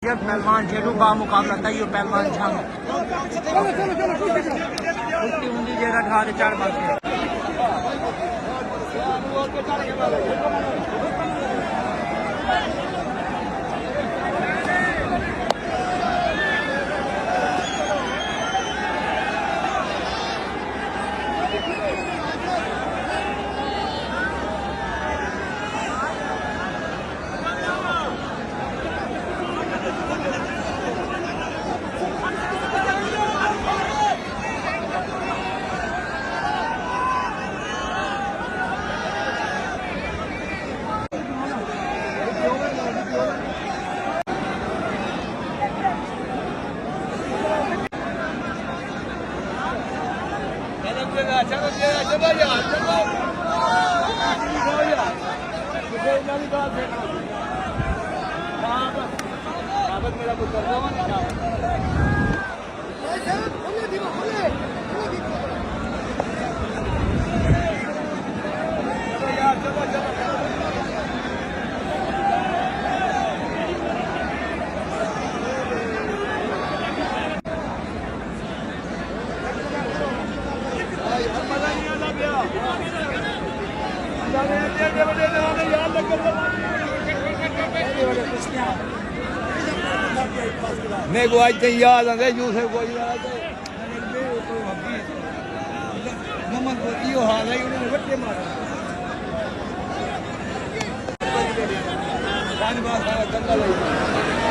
पहलवान जेडू बा मुकाबला तैयो पहलवान जंग उल्टी उंदी जेड़ा ढाल चढ़ बस चलो यार चलो मेरा कुछ कर दो मेरे को आज कहीं याद आते यूसुफ को नमक यो हाल है उन्होंने बच्चे मारा गंगा लगी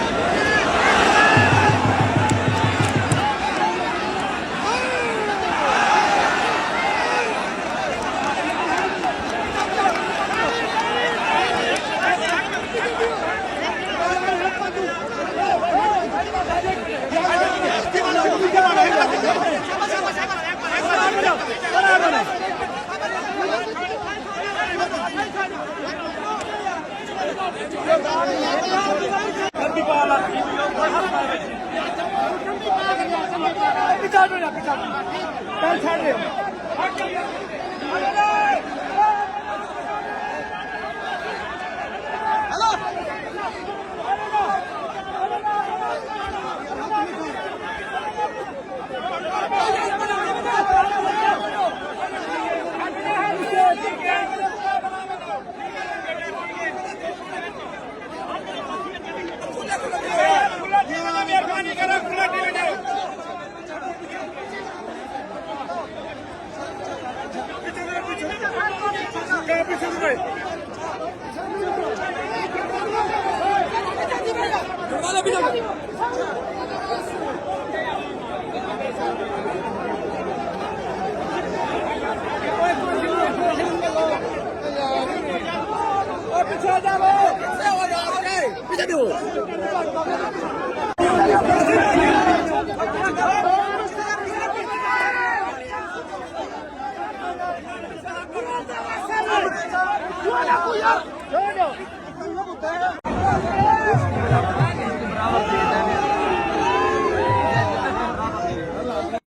Yo,